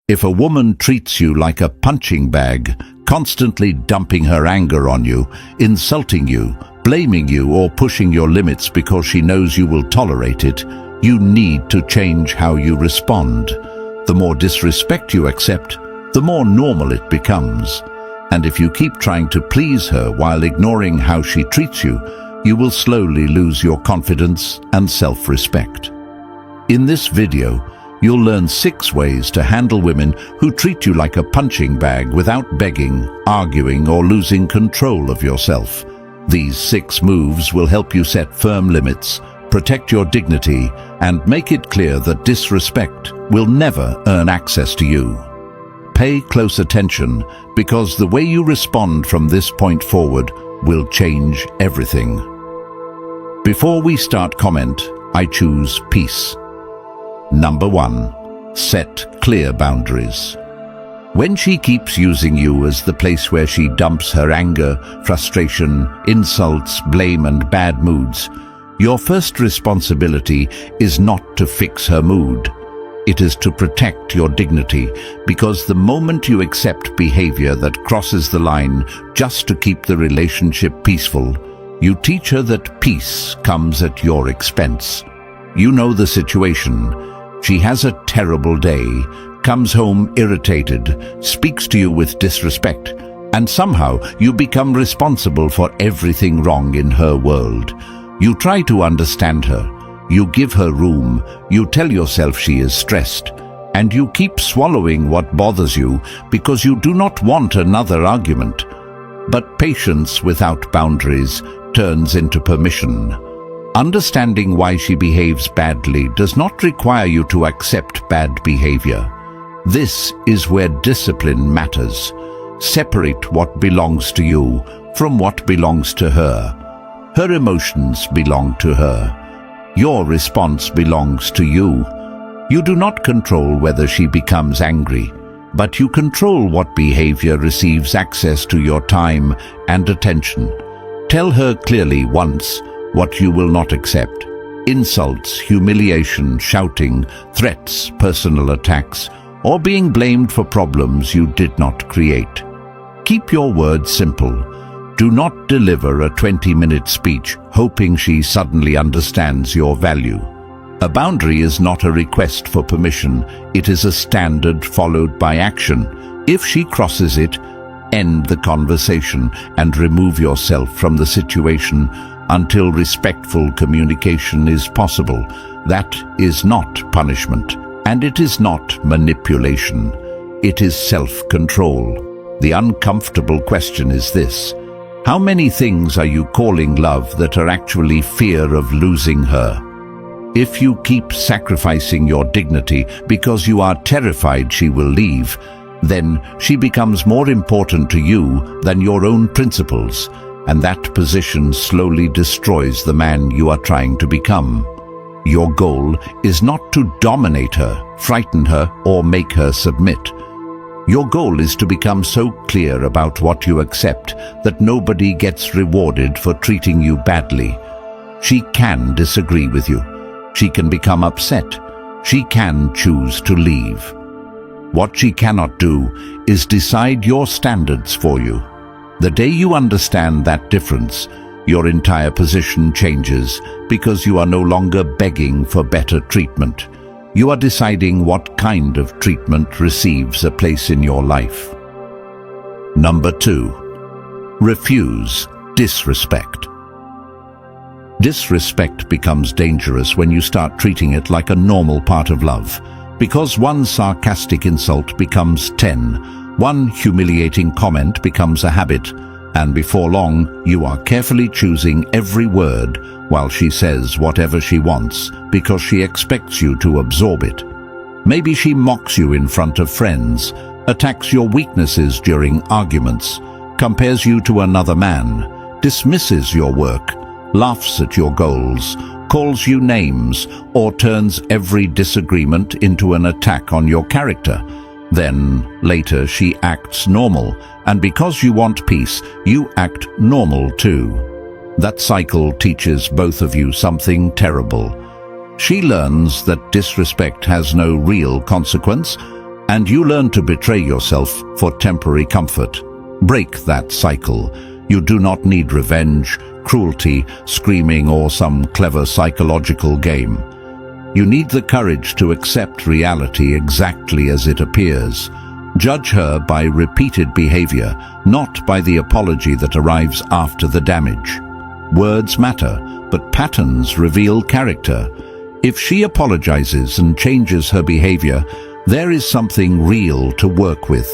If a woman treats you like a punching bag, constantly dumping her anger on you, insulting you, blaming you, or pushing your limits because she knows you will tolerate it, you need to change how you respond. The more disrespect you accept, the more normal it becomes. And if you keep trying to please her while ignoring how she treats you, you will slowly lose your confidence and self-respect. In this video, you'll learn 6 ways to handle women who treat you like a punching bag without begging, arguing, or losing control of yourself. These 6 moves will help you set firm limits, protect your dignity, and make it clear that disrespect will never earn access to you. Pay close attention, because the way you respond from this point forward will change everything. Before we start, I choose peace. Number 1. Set clear boundaries. When she keeps using you as the place where she dumps her anger, frustration, insults, blame, and bad moods, your first responsibility is not to fix her mood. It is to protect your dignity, because the moment you accept behavior that crosses the line just to keep the relationship peaceful, you teach her that peace comes at your expense. You know the situation. She has a terrible day, comes home irritated, speaks to you with disrespect, and somehow you become responsible for everything wrong in her world. You try to understand her. You give her room, you tell yourself she is stressed, and you keep swallowing what bothers you because you do not want another argument. But patience without boundaries turns into permission. Understanding why she behaves badly does not require you to accept bad behavior. This is where discipline matters. Separate what belongs to you from what belongs to her. Her emotions belong to her. Your response belongs to you. You do not control whether she becomes angry, but you control what behavior receives access to your time and attention. Tell her clearly once what you will not accept. Insults, humiliation, shouting, threats, personal attacks, or being blamed for problems you did not create. Keep your words simple. Do not deliver a 20-minute speech hoping she suddenly understands your value. A boundary is not a request for permission. It is a standard followed by action. If she crosses it, end the conversation and remove yourself from the situation until respectful communication is possible. That is not punishment, and it is not manipulation. It is self-control. The uncomfortable question is this: how many things are you calling love that are actually fear of losing her? If you keep sacrificing your dignity because you are terrified she will leave, then she becomes more important to you than your own principles, and that position slowly destroys the man you are trying to become. Your goal is not to dominate her, frighten her, or make her submit. Your goal is to become so clear about what you accept that nobody gets rewarded for treating you badly. She can disagree with you. She can become upset. She can choose to leave. What she cannot do is decide your standards for you. The day you understand that difference, your entire position changes, because you are no longer begging for better treatment. You are deciding what kind of treatment receives a place in your life. Number 2. Refuse disrespect. Disrespect becomes dangerous when you start treating it like a normal part of love, because one sarcastic insult becomes 10, one humiliating comment becomes a habit, and before long you are carefully choosing every word while she says whatever she wants because she expects you to absorb it. Maybe she mocks you in front of friends, attacks your weaknesses during arguments, compares you to another man, dismisses your work, laughs at your goals, calls you names, or turns every disagreement into an attack on your character. Then, later, she acts normal, and because you want peace, you act normal too. That cycle teaches both of you something terrible. She learns that disrespect has no real consequence, and you learn to betray yourself for temporary comfort. Break that cycle. You do not need revenge, cruelty, screaming, or some clever psychological game. You need the courage to accept reality exactly as it appears. Judge her by repeated behavior, not by the apology that arrives after the damage. Words matter, but patterns reveal character. If she apologizes and changes her behavior, there is something real to work with.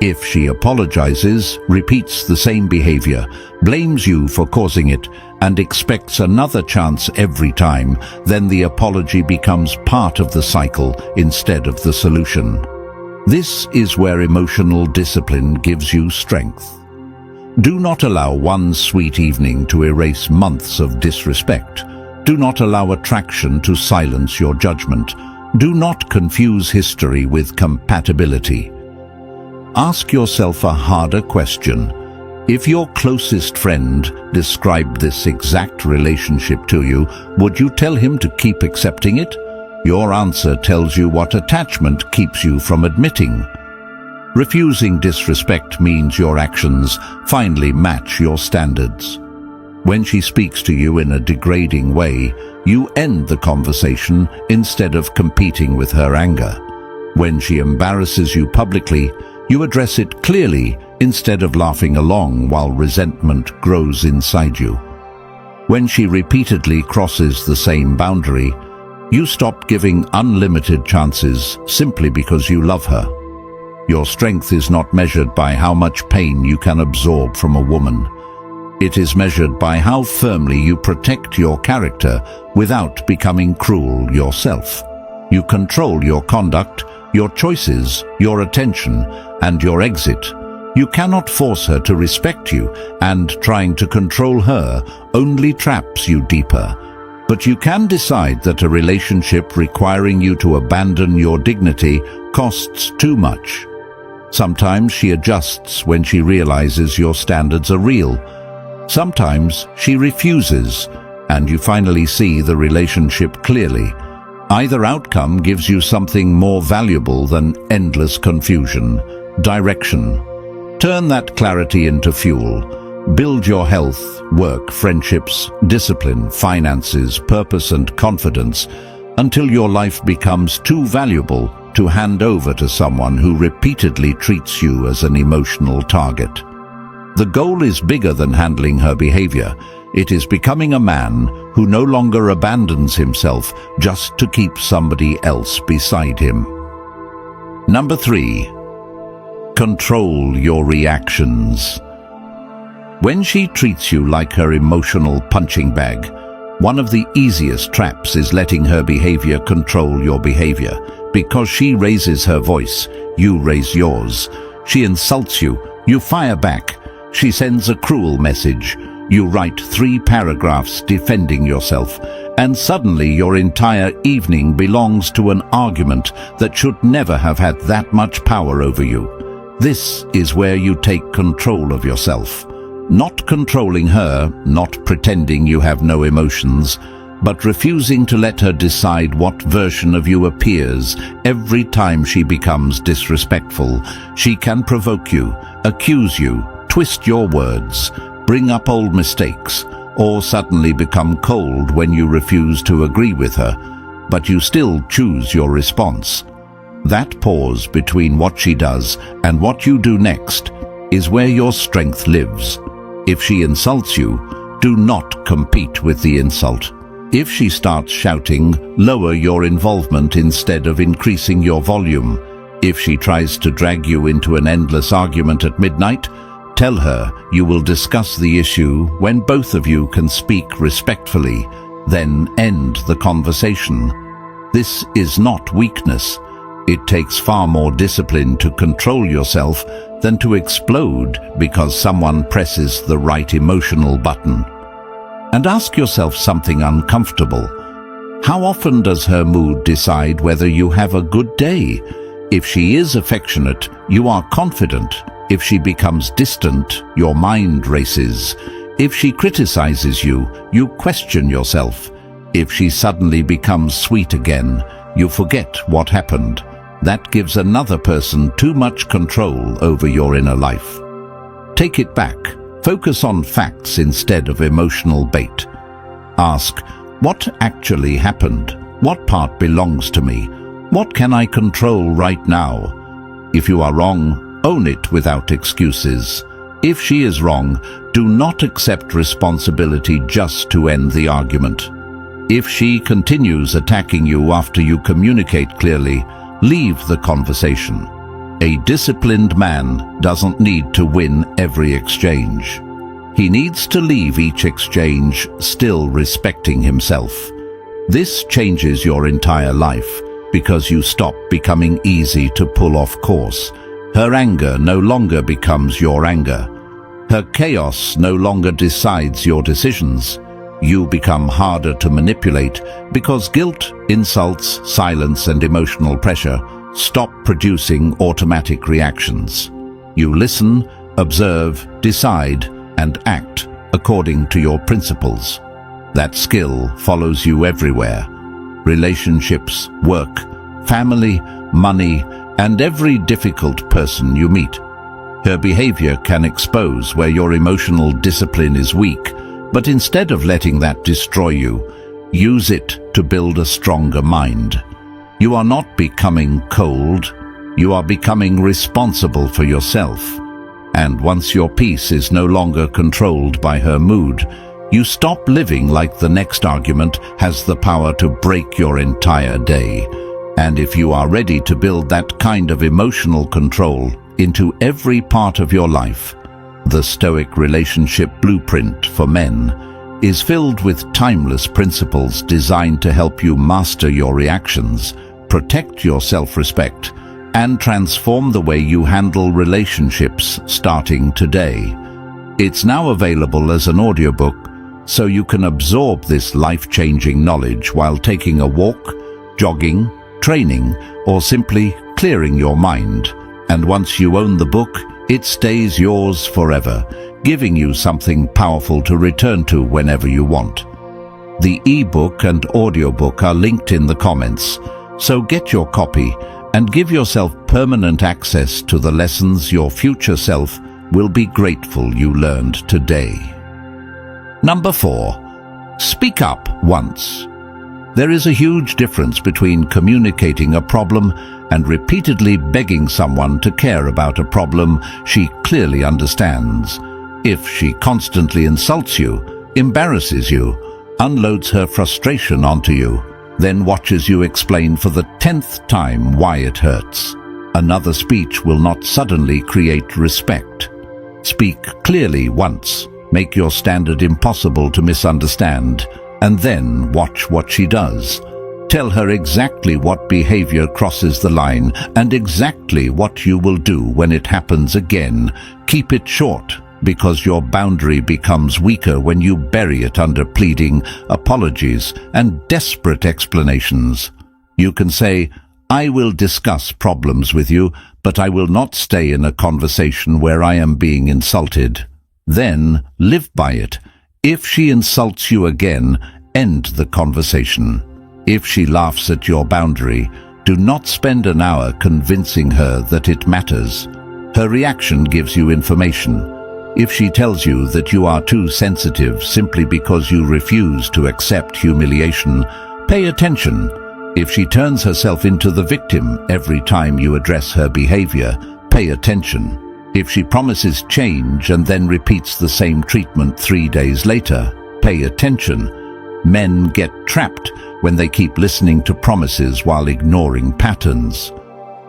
If she apologizes, repeats the same behavior, blames you for causing it, and expects another chance every time, then the apology becomes part of the cycle instead of the solution. This is where emotional discipline gives you strength. Do not allow one sweet evening to erase months of disrespect. Do not allow attraction to silence your judgment. Do not confuse history with compatibility. Ask yourself a harder question. If your closest friend described this exact relationship to you, would you tell him to keep accepting it? Your answer tells you what attachment keeps you from admitting. Refusing disrespect means your actions finally match your standards. When she speaks to you in a degrading way, you end the conversation instead of competing with her anger. When she embarrasses you publicly, you address it clearly instead of laughing along while resentment grows inside you. When she repeatedly crosses the same boundary, you stop giving unlimited chances simply because you love her. Your strength is not measured by how much pain you can absorb from a woman. It is measured by how firmly you protect your character without becoming cruel yourself. You control your conduct, your choices, your attention, and your exit. You cannot force her to respect you, and trying to control her only traps you deeper. But you can decide that a relationship requiring you to abandon your dignity costs too much. Sometimes she adjusts when she realizes your standards are real. Sometimes she refuses, and you finally see the relationship clearly. Either outcome gives you something more valuable than endless confusion: direction. Turn that clarity into fuel. Build your health, work, friendships, discipline, finances, purpose, and confidence until your life becomes too valuable to hand over to someone who repeatedly treats you as an emotional target. The goal is bigger than handling her behavior. It is becoming a man who no longer abandons himself just to keep somebody else beside him. Number 3. Control your reactions. When she treats you like her emotional punching bag, one of the easiest traps is letting her behavior control your behavior. Because she raises her voice, you raise yours. She insults you, you fire back. She sends a cruel message. You write 3 paragraphs defending yourself, and suddenly your entire evening belongs to an argument that should never have had that much power over you. This is where you take control of yourself. Not controlling her, not pretending you have no emotions, but refusing to let her decide what version of you appears every time she becomes disrespectful. She can provoke you, accuse you, twist your words, bring up old mistakes, or suddenly become cold when you refuse to agree with her, but you still choose your response. That pause between what she does and what you do next is where your strength lives. If she insults you, do not compete with the insult. If she starts shouting, lower your involvement instead of increasing your volume. If she tries to drag you into an endless argument at midnight, tell her you will discuss the issue when both of you can speak respectfully, then end the conversation. This is not weakness. It takes far more discipline to control yourself than to explode because someone presses the right emotional button. And ask yourself something uncomfortable. How often does her mood decide whether you have a good day? If she is affectionate, you are confident. If she becomes distant, your mind races. If she criticizes you, you question yourself. If she suddenly becomes sweet again, you forget what happened. That gives another person too much control over your inner life. Take it back. Focus on facts instead of emotional bait. Ask, what actually happened? What part belongs to me? What can I control right now? If you are wrong, own it without excuses. If she is wrong, do not accept responsibility just to end the argument. If she continues attacking you after you communicate clearly, leave the conversation. A disciplined man doesn't need to win every exchange. He needs to leave each exchange still respecting himself. This changes your entire life because you stop becoming easy to pull off course. Her anger no longer becomes your anger. Her chaos no longer decides your decisions. You become harder to manipulate because guilt, insults, silence, and emotional pressure stop producing automatic reactions. You listen, observe, decide, and act according to your principles. That skill follows you everywhere. Relationships, work, family, money, and every difficult person you meet. Her behavior can expose where your emotional discipline is weak, but instead of letting that destroy you, use it to build a stronger mind. You are not becoming cold, you are becoming responsible for yourself. And once your peace is no longer controlled by her mood, you stop living like the next argument has the power to break your entire day. And if you are ready to build that kind of emotional control into every part of your life, the Stoic relationship blueprint for men is filled with timeless principles designed to help you master your reactions, protect your self-respect, and transform the way you handle relationships starting today. It's now available as an audiobook, so you can absorb this life-changing knowledge while taking a walk, jogging, training, or simply clearing your mind. And once you own the book, it stays yours forever, giving you something powerful to return to whenever you want. The e-book and audiobook are linked in the comments, so get your copy and give yourself permanent access to the lessons your future self will be grateful you learned today. Number 4. Speak up once. There is a huge difference between communicating a problem and repeatedly begging someone to care about a problem she clearly understands. If she constantly insults you, embarrasses you, unloads her frustration onto you, then watches you explain for the 10th time why it hurts, another speech will not suddenly create respect. Speak clearly once, make your standard impossible to misunderstand, and then watch what she does. Tell her exactly what behavior crosses the line and exactly what you will do when it happens again. Keep it short, because your boundary becomes weaker when you bury it under pleading, apologies, and desperate explanations. You can say, "I will discuss problems with you, but I will not stay in a conversation where I am being insulted." Then live by it. If she insults you again, end the conversation. If she laughs at your boundary, do not spend an hour convincing her that it matters. Her reaction gives you information. If she tells you that you are too sensitive simply because you refuse to accept humiliation, pay attention. If she turns herself into the victim every time you address her behavior, pay attention. If she promises change and then repeats the same treatment 3 days later, pay attention. Men get trapped when they keep listening to promises while ignoring patterns.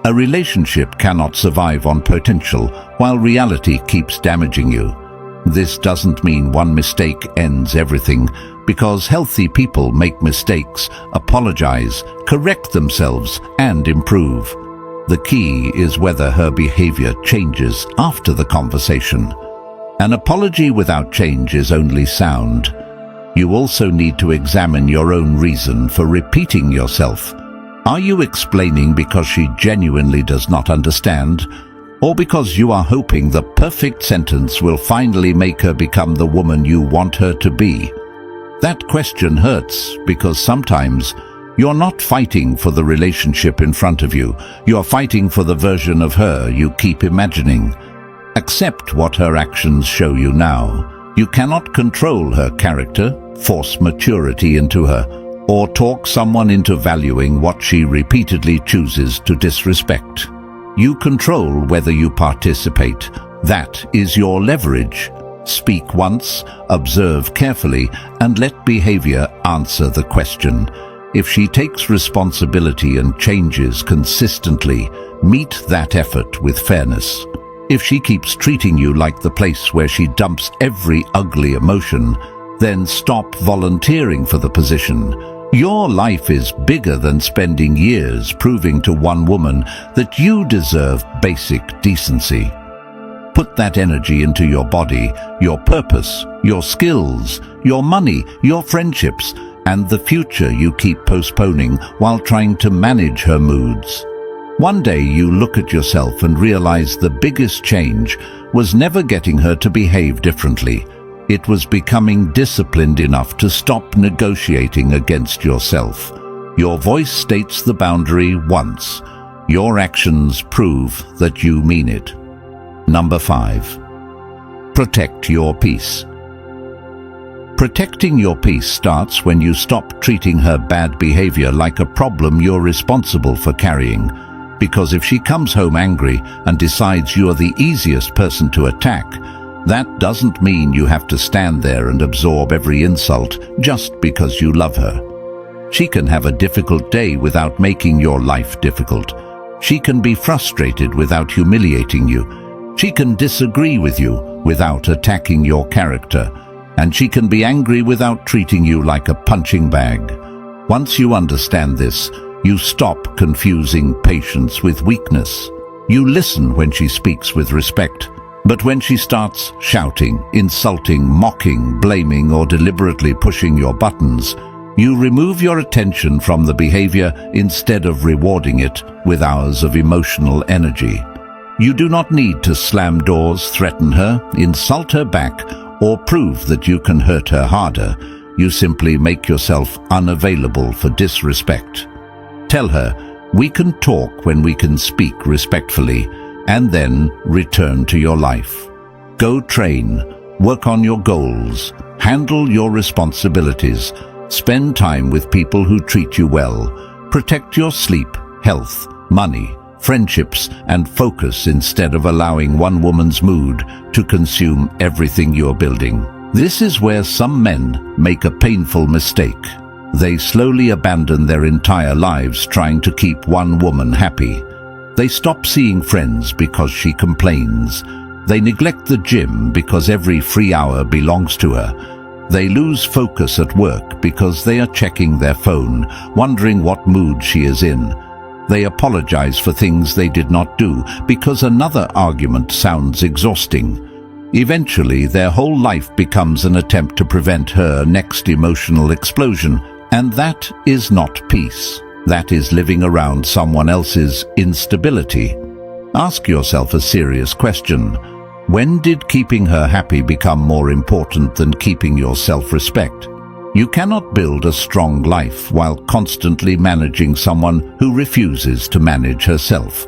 A relationship cannot survive on potential while reality keeps damaging you. This doesn't mean one mistake ends everything, because healthy people make mistakes, apologize, correct themselves, and improve. The key is whether her behavior changes after the conversation. An apology without change is only sound. You also need to examine your own reason for repeating yourself. Are you explaining because she genuinely does not understand, or because you are hoping the perfect sentence will finally make her become the woman you want her to be? That question hurts because sometimes You're not fighting for the relationship in front of you. You're fighting for the version of her you keep imagining. Accept what her actions show you now. You cannot control her character, force maturity into her, or talk someone into valuing what she repeatedly chooses to disrespect. You control whether you participate. That is your leverage. Speak once, observe carefully, and let behavior answer the question. If she takes responsibility and changes consistently, meet that effort with fairness. If she keeps treating you like the place where she dumps every ugly emotion, then stop volunteering for the position. Your life is bigger than spending years proving to one woman that you deserve basic decency. Put that energy into your body, your purpose, your skills, your money, your friendships, and the future you keep postponing while trying to manage her moods. One day you look at yourself and realize the biggest change was never getting her to behave differently. It was becoming disciplined enough to stop negotiating against yourself. Your voice states the boundary once. Your actions prove that you mean it. Number 5. Protect your peace. Protecting your peace starts when you stop treating her bad behavior like a problem you're responsible for carrying. Because if she comes home angry and decides you're the easiest person to attack, that doesn't mean you have to stand there and absorb every insult just because you love her. She can have a difficult day without making your life difficult. She can be frustrated without humiliating you. She can disagree with you without attacking your character. And she can be angry without treating you like a punching bag. Once you understand this, you stop confusing patience with weakness. You listen when she speaks with respect. But when she starts shouting, insulting, mocking, blaming, or deliberately pushing your buttons, you remove your attention from the behavior instead of rewarding it with hours of emotional energy. You do not need to slam doors, threaten her, insult her back, or prove that you can hurt her harder. You simply make yourself unavailable for disrespect. Tell her, we can talk when we can speak respectfully, and then return to your life. Go train, work on your goals, handle your responsibilities, spend time with people who treat you well, protect your sleep, health, money, friendships, and focus instead of allowing one woman's mood to consume everything you're building. This is where some men make a painful mistake. They slowly abandon their entire lives trying to keep one woman happy. They stop seeing friends because she complains. They neglect the gym because every free hour belongs to her. They lose focus at work because they are checking their phone, wondering what mood she is in. They apologize for things they did not do because another argument sounds exhausting. Eventually, their whole life becomes an attempt to prevent her next emotional explosion, and that is not peace. That is living around someone else's instability. Ask yourself a serious question. When did keeping her happy become more important than keeping your self-respect? You cannot build a strong life while constantly managing someone who refuses to manage herself.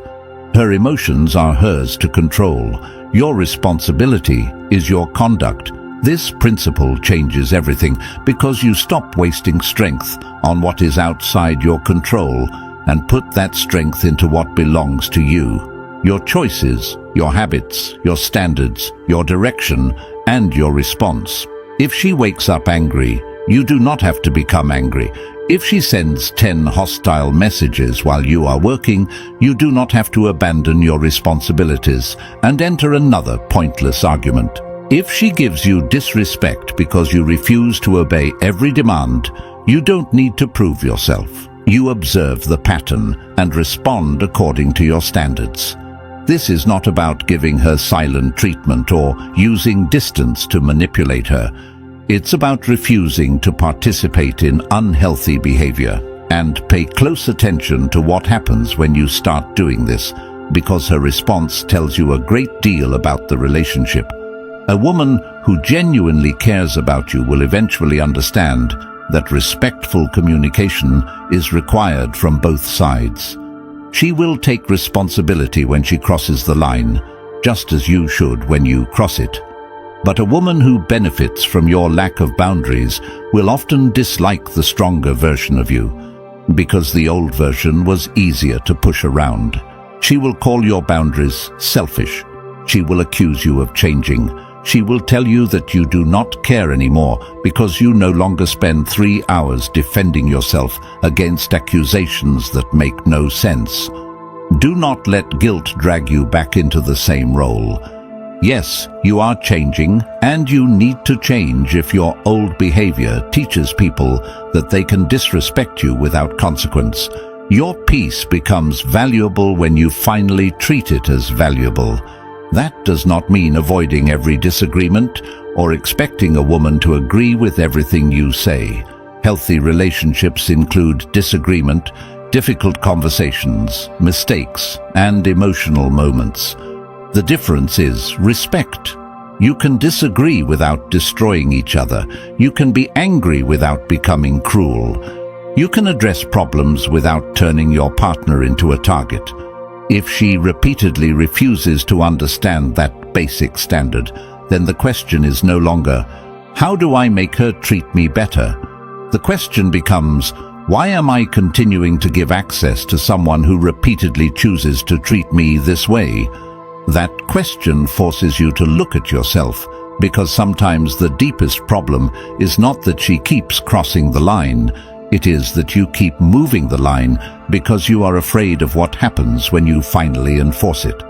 Her emotions are hers to control. Your responsibility is your conduct. This principle changes everything because you stop wasting strength on what is outside your control and put that strength into what belongs to you. Your choices, your habits, your standards, your direction, and your response. If she wakes up angry, you do not have to become angry. If she sends 10 hostile messages while you are working, you do not have to abandon your responsibilities and enter another pointless argument. If she gives you disrespect because you refuse to obey every demand, you don't need to prove yourself. You observe the pattern and respond according to your standards. This is not about giving her silent treatment or using distance to manipulate her. It's about refusing to participate in unhealthy behavior. And pay close attention to what happens when you start doing this, because her response tells you a great deal about the relationship. A woman who genuinely cares about you will eventually understand that respectful communication is required from both sides. She will take responsibility when she crosses the line, just as you should when you cross it. But a woman who benefits from your lack of boundaries will often dislike the stronger version of you, because the old version was easier to push around. She will call your boundaries selfish. She will accuse you of changing. She will tell you that you do not care anymore because you no longer spend 3 hours defending yourself against accusations that make no sense. Do not let guilt drag you back into the same role. Yes, you are changing, and you need to change if your old behavior teaches people that they can disrespect you without consequence. Your peace becomes valuable when you finally treat it as valuable. That does not mean avoiding every disagreement or expecting a woman to agree with everything you say. Healthy relationships include disagreement, difficult conversations, mistakes, and emotional moments. The difference is respect. You can disagree without destroying each other. You can be angry without becoming cruel. You can address problems without turning your partner into a target. If she repeatedly refuses to understand that basic standard, then the question is no longer, how do I make her treat me better? The question becomes, why am I continuing to give access to someone who repeatedly chooses to treat me this way? That question forces you to look at yourself, because sometimes the deepest problem is not that she keeps crossing the line. It is that you keep moving the line because you are afraid of what happens when you finally enforce it.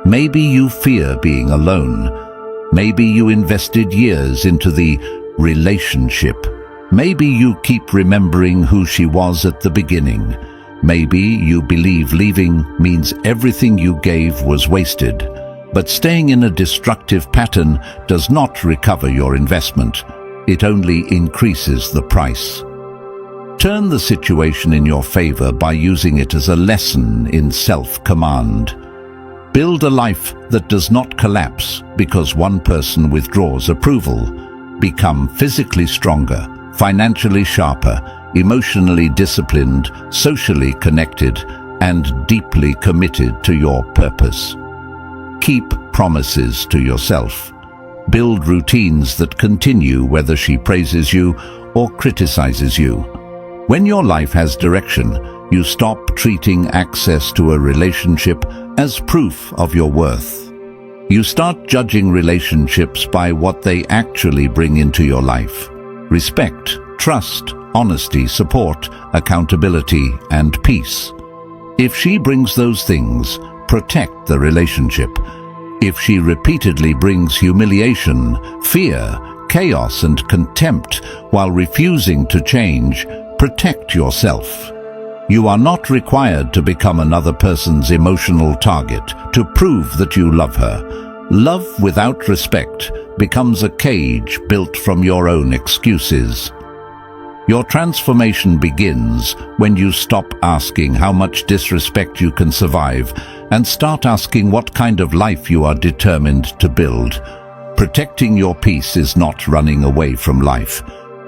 Maybe you fear being alone. Maybe you invested years into the relationship. Maybe you keep remembering who she was at the beginning. Maybe you believe leaving means everything you gave was wasted. But staying in a destructive pattern does not recover your investment. It only increases the price. Turn the situation in your favor by using it as a lesson in self-command. Build a life that does not collapse because one person withdraws approval. Become physically stronger, financially sharper, emotionally disciplined, socially connected, and deeply committed to your purpose. Keep promises to yourself. Build routines that continue whether she praises you or criticizes you. When your life has direction, you stop treating access to a relationship as proof of your worth. You start judging relationships by what they actually bring into your life: respect, trust, honesty, support, accountability, and peace. If she brings those things, protect the relationship. If she repeatedly brings humiliation, fear, chaos, and contempt while refusing to change, protect yourself. You are not required to become another person's emotional target to prove that you love her. Love without respect becomes a cage built from your own excuses. Your transformation begins when you stop asking how much disrespect you can survive and start asking what kind of life you are determined to build. Protecting your peace is not running away from life.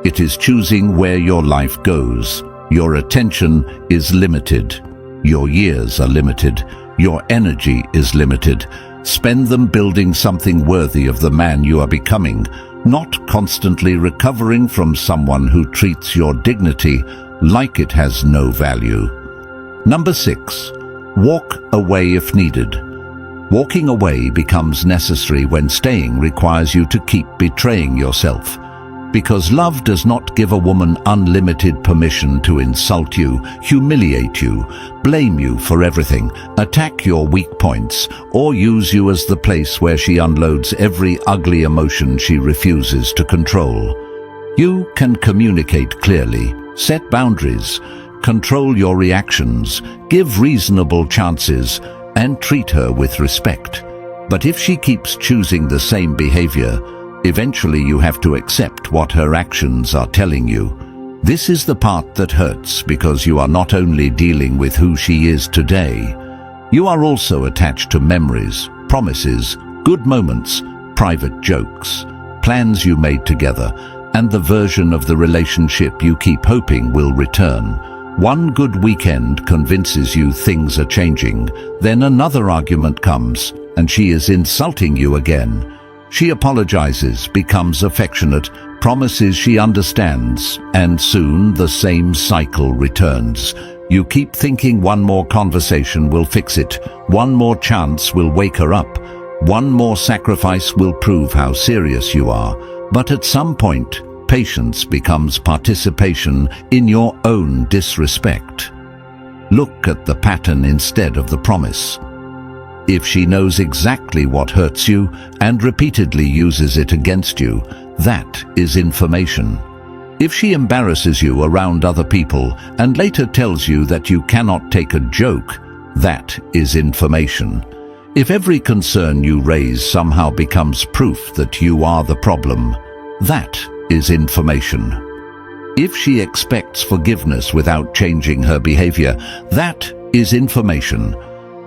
It is choosing where your life goes. Your attention is limited. Your years are limited. Your energy is limited. Spend them building something worthy of the man you are becoming, not constantly recovering from someone who treats your dignity like it has no value. Number 6. Walk away if needed. Walking away becomes necessary when staying requires you to keep betraying yourself. Because love does not give a woman unlimited permission to insult you, humiliate you, blame you for everything, attack your weak points, or use you as the place where she unloads every ugly emotion she refuses to control. You can communicate clearly, set boundaries, control your reactions, give reasonable chances, and treat her with respect. But if she keeps choosing the same behavior, eventually you have to accept what her actions are telling you. This is the part that hurts because you are not only dealing with who she is today, you are also attached to memories, promises, good moments, private jokes, plans you made together, and the version of the relationship you keep hoping will return. One good weekend convinces you things are changing, then another argument comes, and she is insulting you again. She apologizes, becomes affectionate, promises she understands, and soon the same cycle returns. You keep thinking one more conversation will fix it, one more chance will wake her up, one more sacrifice will prove how serious you are. But at some point, patience becomes participation in your own disrespect. Look at the pattern instead of the promise. If she knows exactly what hurts you and repeatedly uses it against you, that is information. If she embarrasses you around other people and later tells you that you cannot take a joke, that is information. If every concern you raise somehow becomes proof that you are the problem, that is information. If she expects forgiveness without changing her behavior, that is information.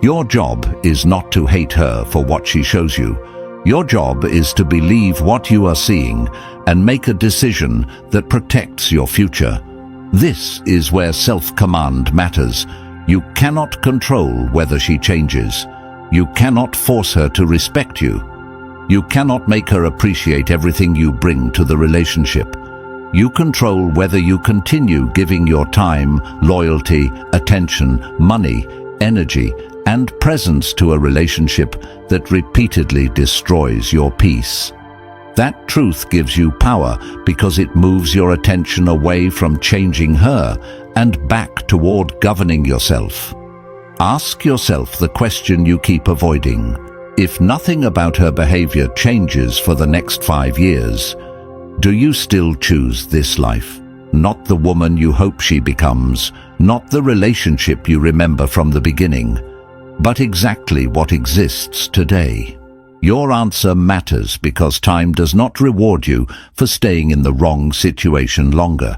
Your job is not to hate her for what she shows you. Your job is to believe what you are seeing and make a decision that protects your future. This is where self-command matters. You cannot control whether she changes. You cannot force her to respect you. You cannot make her appreciate everything you bring to the relationship. You control whether you continue giving your time, loyalty, attention, money, energy, and presence to a relationship that repeatedly destroys your peace. That truth gives you power because it moves your attention away from changing her and back toward governing yourself. Ask yourself the question you keep avoiding. If nothing about her behavior changes for the next 5 years, do you still choose this life? Not the woman you hope she becomes, not the relationship you remember from the beginning, but exactly what exists today. Your answer matters because time does not reward you for staying in the wrong situation longer.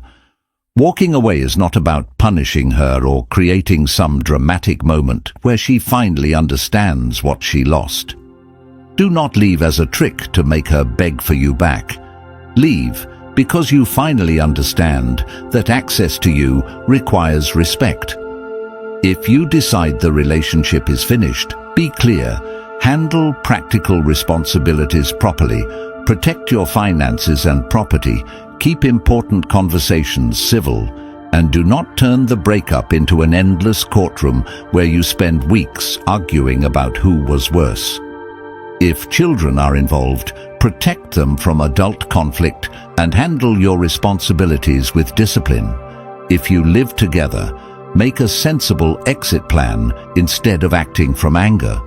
Walking away is not about punishing her or creating some dramatic moment where she finally understands what she lost. Do not leave as a trick to make her beg for you back. Leave because you finally understand that access to you requires respect. If you decide the relationship is finished, be clear. Handle practical responsibilities properly. Protect your finances and property. Keep important conversations civil. And do not turn the breakup into an endless courtroom where you spend weeks arguing about who was worse. If children are involved, protect them from adult conflict and handle your responsibilities with discipline. If you live together, make a sensible exit plan instead of acting from anger.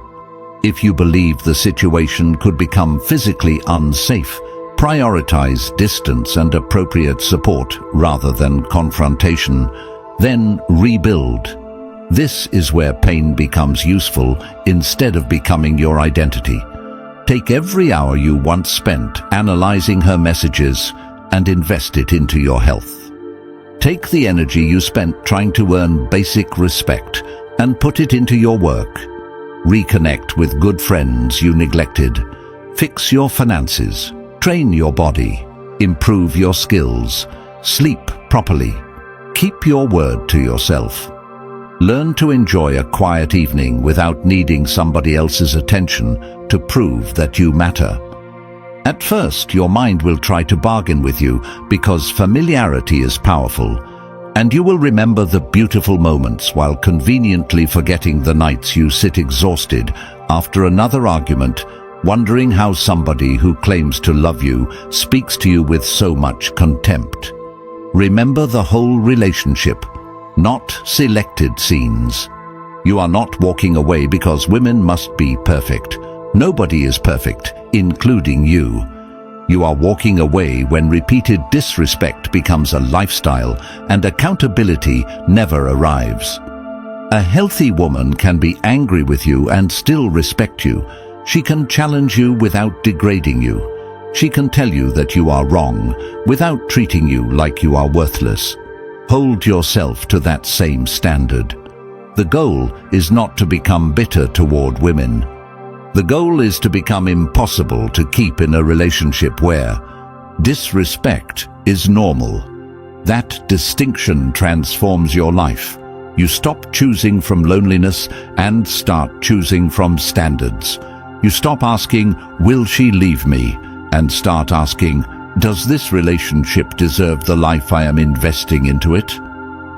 If you believe the situation could become physically unsafe, prioritize distance and appropriate support rather than confrontation. Then rebuild. This is where pain becomes useful instead of becoming your identity. Take every hour you once spent analyzing her messages and invest it into your health. Take the energy you spent trying to earn basic respect and put it into your work. Reconnect with good friends you neglected. Fix your finances. Train your body. Improve your skills. Sleep properly. Keep your word to yourself. Learn to enjoy a quiet evening without needing somebody else's attention to prove that you matter. At first, your mind will try to bargain with you because familiarity is powerful, and you will remember the beautiful moments while conveniently forgetting the nights you sit exhausted after another argument, wondering how somebody who claims to love you speaks to you with so much contempt. Remember the whole relationship, not selected scenes. You are not walking away because women must be perfect. Nobody is perfect, including you. You are walking away when repeated disrespect becomes a lifestyle and accountability never arrives. A healthy woman can be angry with you and still respect you. She can challenge you without degrading you. She can tell you that you are wrong without treating you like you are worthless. Hold yourself to that same standard. The goal is not to become bitter toward women. The goal is to become impossible to keep in a relationship where disrespect is normal. That distinction transforms your life. You stop choosing from loneliness and start choosing from standards. You stop asking, will she leave me? And start asking, does this relationship deserve the life I am investing into it?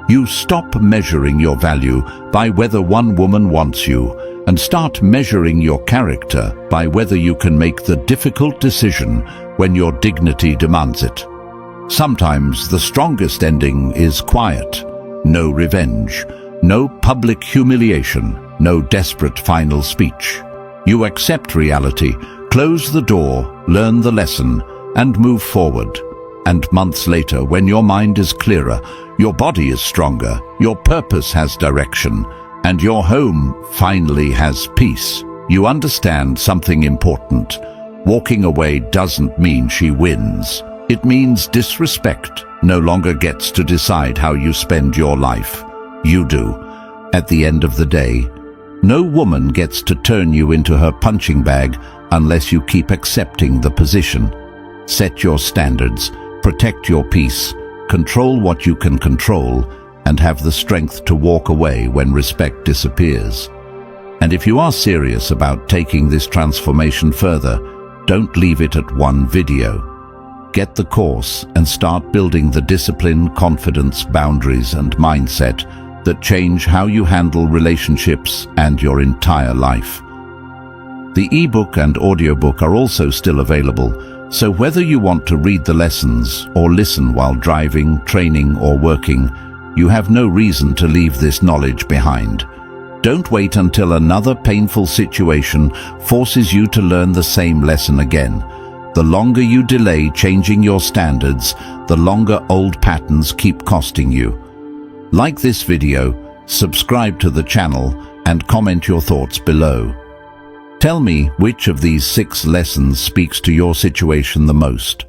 You stop measuring your value by whether one woman wants you and start measuring your character by whether you can make the difficult decision when your dignity demands it. Sometimes the strongest ending is quiet. No revenge, no public humiliation, no desperate final speech. You accept reality, close the door, learn the lesson, and move forward. And months later, when your mind is clearer, your body is stronger, your purpose has direction, and your home finally has peace, you understand something important. Walking away doesn't mean she wins. It means disrespect no longer gets to decide how you spend your life. You do. At the end of the day, no woman gets to turn you into her punching bag unless you keep accepting the position. Set your standards, protect your peace, control what you can control, and have the strength to walk away when respect disappears. And if you are serious about taking this transformation further, don't leave it at one video. Get the course and start building the discipline, confidence, boundaries, and mindset that change how you handle relationships and your entire life. The ebook and audiobook are also still available, so whether you want to read the lessons or listen while driving, training, or working, you have no reason to leave this knowledge behind. Don't wait until another painful situation forces you to learn the same lesson again. The longer you delay changing your standards, the longer old patterns keep costing you. Like this video, subscribe to the channel, and comment your thoughts below. Tell me which of these 6 lessons speaks to your situation the most.